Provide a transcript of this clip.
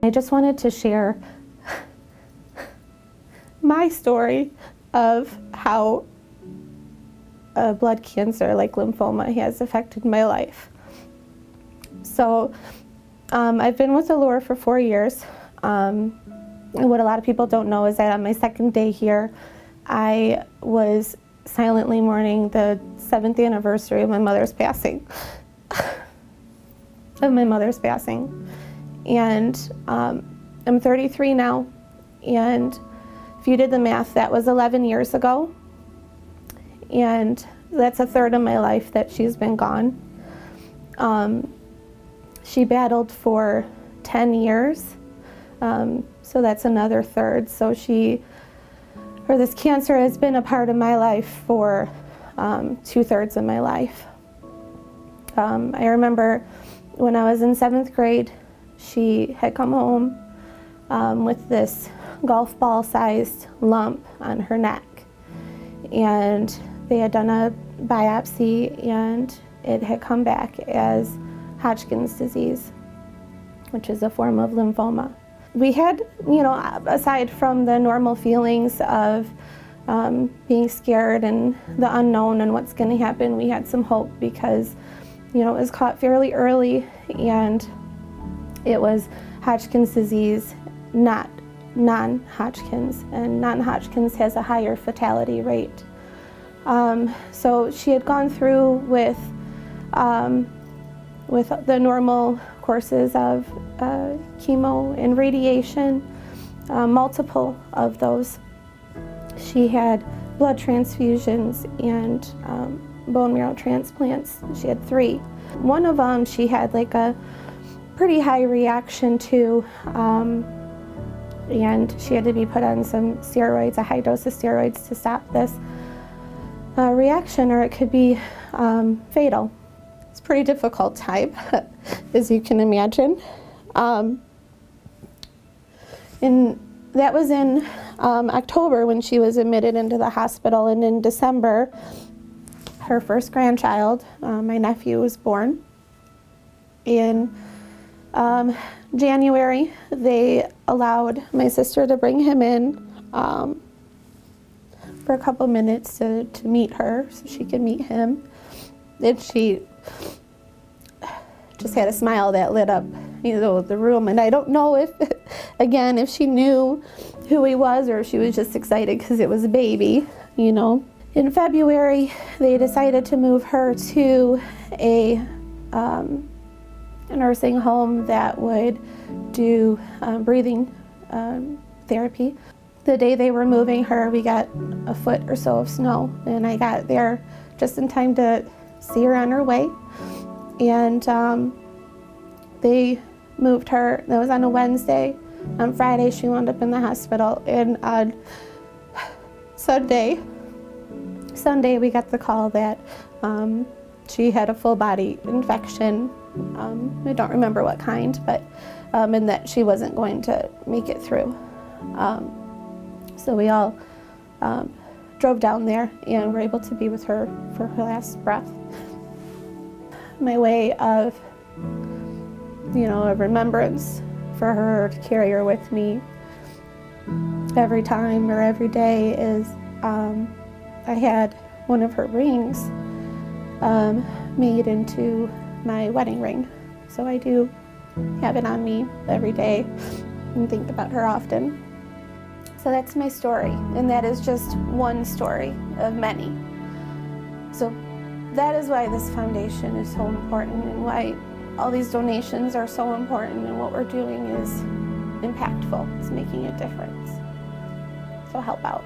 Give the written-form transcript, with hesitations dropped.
I just wanted to share my story of how a blood cancer like lymphoma has affected my life. So I've been with the Lord for 4 years. And what a lot of people don't know is that on my second day here, I was silently mourning the 7th anniversary of my mother's passing. And I'm 33 now, and if you did the math, that was 11 years ago, and that's a third of my life that she's been gone. She battled for 10 years, so that's another third. So this cancer has been a part of my life for 2/3 of my life. I remember when I was in 7th grade, she had come home with this golf ball sized lump on her neck, and they had done a biopsy and it had come back as Hodgkin's disease, which is a form of lymphoma. We had, aside from the normal feelings of being scared and the unknown and what's going to happen, we had some hope because, it was caught fairly early and it was Hodgkin's disease, not non-Hodgkin's, and non-Hodgkin's has a higher fatality rate. So she had gone through with the normal courses of chemo and radiation, multiple of those. She had blood transfusions and bone marrow transplants. She had 3. One of them she had like a pretty high reaction to, and she had to be put on some steroids, a high dose of steroids, to stop this reaction, or it could be fatal. It's a pretty difficult time, as you can imagine. And that was in October when she was admitted into the hospital, and in December, her first grandchild, my nephew, was born. In January, they allowed my sister to bring him in for a couple minutes to meet her so she could meet him. And she just had a smile that lit up, the room. And I don't know if she knew who he was or if she was just excited because it was a baby, In February, they decided to move her to a nursing home that would do breathing therapy. The day they were moving her, we got a foot or so of snow, and I got there just in time to see her on her way. And they moved her. That was on a Wednesday. On Friday, she wound up in the hospital, and on Sunday, we got the call that she had a full body infection. I don't remember what kind, but and that she wasn't going to make it through. So we all drove down there and were able to be with her for her last breath. My way of, a remembrance for her, to carry her with me every time or every day, is I had one of her rings made into my wedding ring. So I do have it on me every day and think about her often. So that's my story, and that is just one story of many. So that is why this foundation is so important, and why all these donations are so important, and what we're doing is impactful. It's making a difference. So help out.